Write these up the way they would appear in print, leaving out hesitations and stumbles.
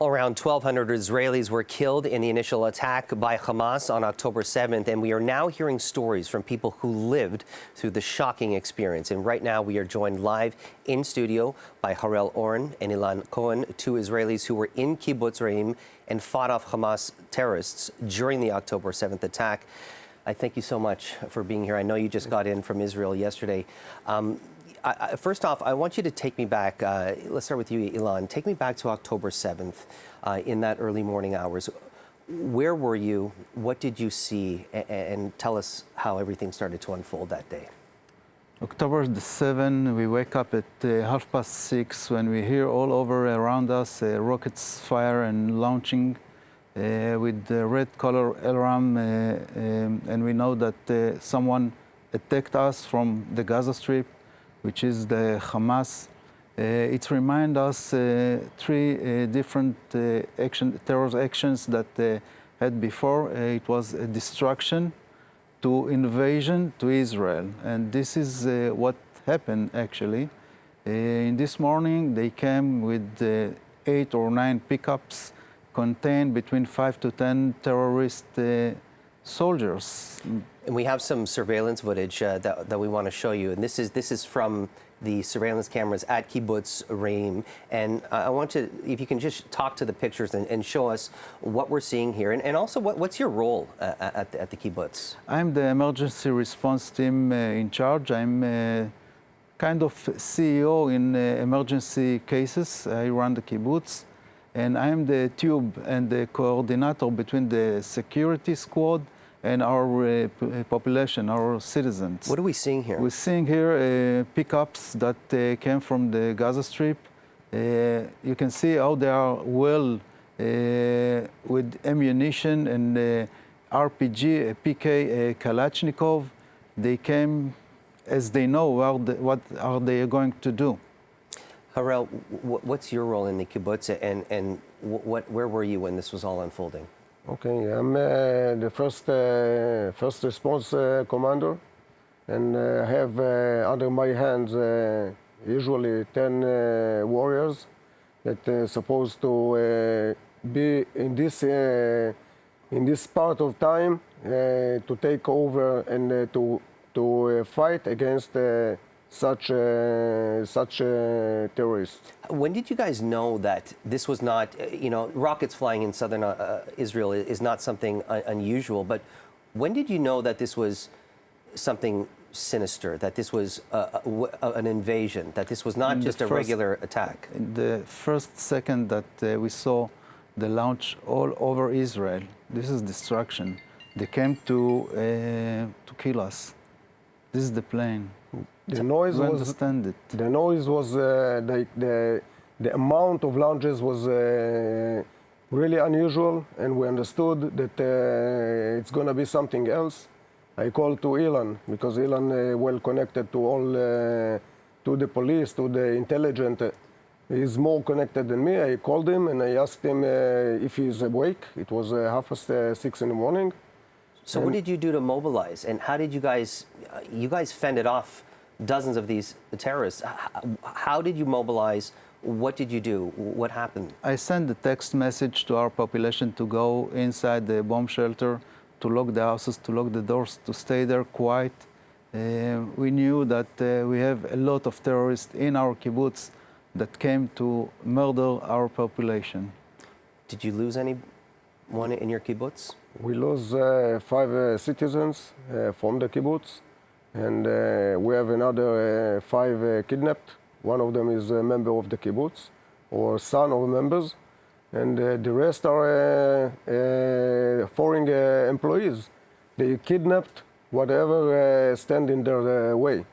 Around 1,200 Israelis were killed in the initial attack by Hamas on October 7th, and we are now hearing stories from people who lived through the shocking experience. And right now we are joined live in studio by Harel, Oren, and Ilan, Cohen, two Israelis who were in Kibbutz Reim and fought off Hamas terrorists during the October 7th attack. I thank you so much for being here. I know you just got in from Israel yesterday. First off, I want you to take me back. Let's start with you, Ilan. Take me back to October 7th in that early morning hours. Where were you? What did you see? And tell us how everything started to unfold that day. October the 7th, we wake up at 6:30 when we hear all over around us rockets fire and launching with the red color alarm. And we know that someone attacked us from the Gaza Strip, which is the Hamas. It reminds us three different terror actions that had before. It was a destruction to invasion to Israel. And this is what happened actually. In this morning, they came with 8 or 9 pickups contained between 5 to 10 terrorist soldiers. And we have some surveillance footage that we want to show you. And this is from the surveillance cameras at Kibbutz Reim. And I want to, if you can just talk to the pictures and show us what we're seeing here. And also, what's your role at the kibbutz? I'm the emergency response team in charge. I'm kind of CEO in emergency cases. I run the kibbutz. And I'm the tube and the coordinator between the security squad and our population, our citizens. What are we seeing here? We're seeing here pickups that came from the Gaza Strip. You can see how they are well with ammunition and RPG, PK, Kalashnikov. They came as they know what are they going to do. Harel, what's your role in the kibbutz, and where were you when this was all unfolding? Okay, I'm the first response commander, and I have under my hands usually 10 warriors that are supposed to be in this part of time to take over and to fight against such terrorists. When did you guys know that this was not, rockets flying in southern Israel is not something unusual, but when did you know that this was something sinister, that this was an invasion, that this was not just a regular attack? In the first second that we saw the launch all over Israel, this is destruction. They came to kill us. This is the plane. The noise was. Understand it. The noise was the amount of launches was really unusual, and we understood that it's going to be something else. I called to Ilan because Ilan well connected to all to the police, to the intelligence. He's more connected than me. I called him and I asked him if he's awake. It was 6:30 in the morning. So what did you do to mobilize, and how did you guys fended off dozens of these terrorists? How did you mobilize? What did you do? What happened? I sent a text message to our population to go inside the bomb shelter, to lock the houses, to lock the doors, to stay there quiet. We knew that we have a lot of terrorists in our kibbutz that came to murder our population. Did you lose anyone in your kibbutz? We lost 5 citizens from the kibbutz, and we have another 5 kidnapped. One of them is a member of the kibbutz, or son of members, and the rest are foreign employees. They kidnapped whatever stand in their way,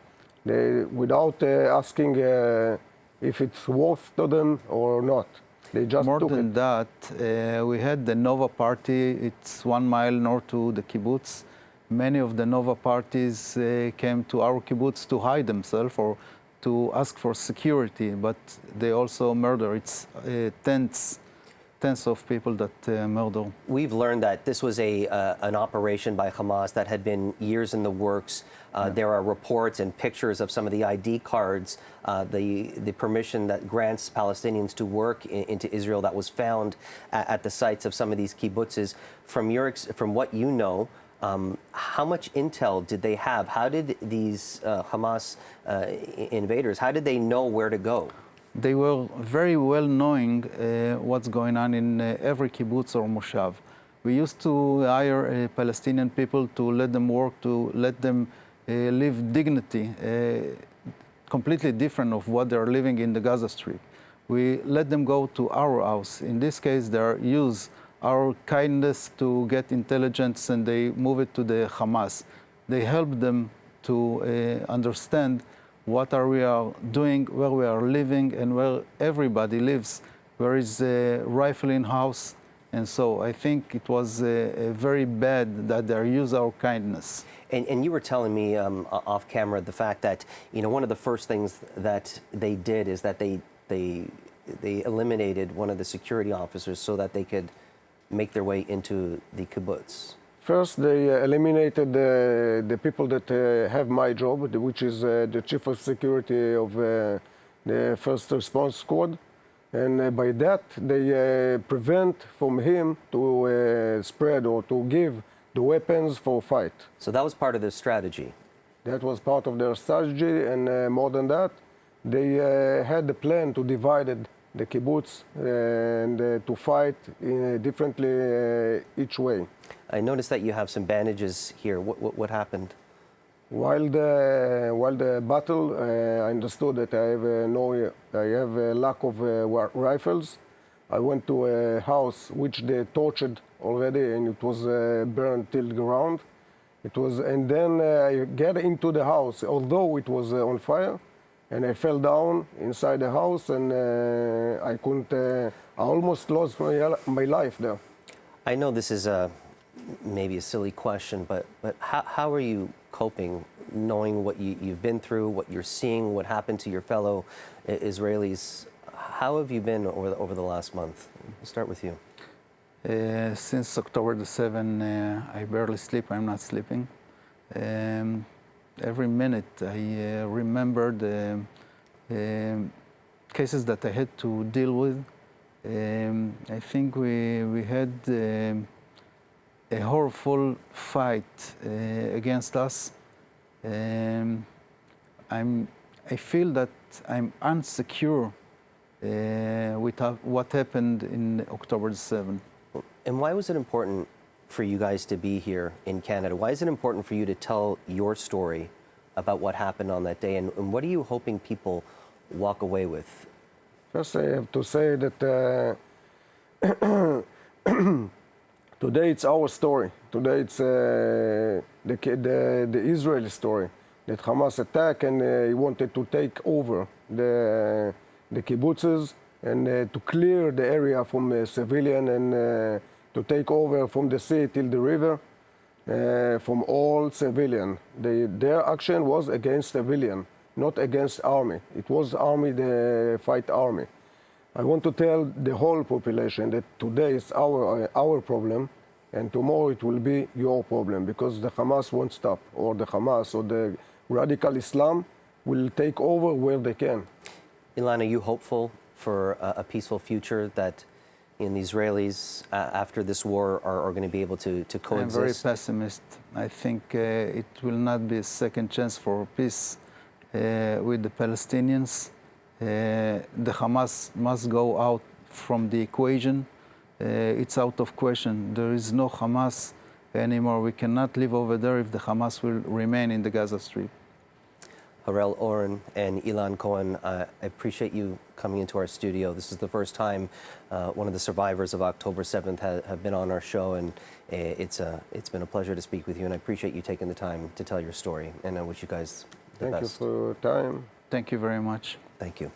without asking if it's worth to them or not. They just More took than it. that, we had the Nova party. It's 1 mile north to the kibbutz. Many of the Nova parties came to our kibbutz to hide themselves or to ask for security, but they also murder. It's tents tens of people that murdered. We've learned that this was an operation by Hamas that had been years in the works. There are reports and pictures of some of the ID cards, the permission that grants Palestinians to work into Israel that was found at the sites of some of these kibbutzes. From what you know, how much intel did they have? How did these Hamas invaders, how did they know where to go? They were very well knowing what's going on in every kibbutz or moshav. We used to hire Palestinian people to let them work, to let them live dignity, completely different of what they're living in the Gaza Strip. We let them go to our house. In this case, they use our kindness to get intelligence, and they move it to the Hamas. They help them to understand what we are doing, where we are living, and where everybody lives, where is a rifle in house. And so I think it was very bad that they use our kindness. And you were telling me off camera the fact that, you know, one of the first things that they did is that they eliminated one of the security officers so that they could make their way into the kibbutz. First, they eliminated the people that have my job, which is the chief of security of the first response squad. And by that, they prevent from him to spread or to give the weapons for fight. So that was part of their strategy. That was part of their strategy, and more than that, they had the plan to divide the kibbutz and to fight differently each way. I noticed that you have some bandages here. What happened? While the battle, I understood that I have a lack of rifles. I went to a house which they tortured already, and it was burned till the ground. And then I get into the house, although it was on fire, and I fell down inside the house, and I couldn't. I almost lost my life there. I know this is maybe a silly question, but how are you coping, knowing what you've been through, what you're seeing, what happened to your fellow Israelis? How have you been over the last month? I'll start with you. Since October the 7th, I barely sleep. I'm not sleeping. Every minute I remember the cases that I had to deal with. I think we had a horrible fight against us. I feel that I'm unsecure with what happened in October 7th. And why was it important for you guys to be here in Canada? Why is it important for you to tell your story about what happened on that day? And what are you hoping people walk away with? First, I have to say that today it's our story. Today it's the Israeli story that Hamas attacked, and he wanted to take over the kibbutzes and to clear the area from the civilian and to take over from the sea till the river from all civilian. Their action was against civilian, not against army. It was army, the fight army. I want to tell the whole population that today is our problem, and tomorrow it will be your problem, because the Hamas won't stop, or the Hamas or the radical Islam will take over where they can. Ilan, are you hopeful for a peaceful future that the Israelis, after this war, are going to be able to coexist? I'm very pessimist. I think it will not be a second chance for peace with the Palestinians. The Hamas must go out from the equation. It's out of question. There is no Hamas anymore. We cannot live over there if the Hamas will remain in the Gaza Strip. Harel, Oren, and Ilan Cohen, I appreciate you coming into our studio. This is the first time one of the survivors of October 7th have been on our show, and it's been a pleasure to speak with you, and I appreciate you taking the time to tell your story, and I wish you guys the best. Thank you for your time. Thank you very much. Thank you.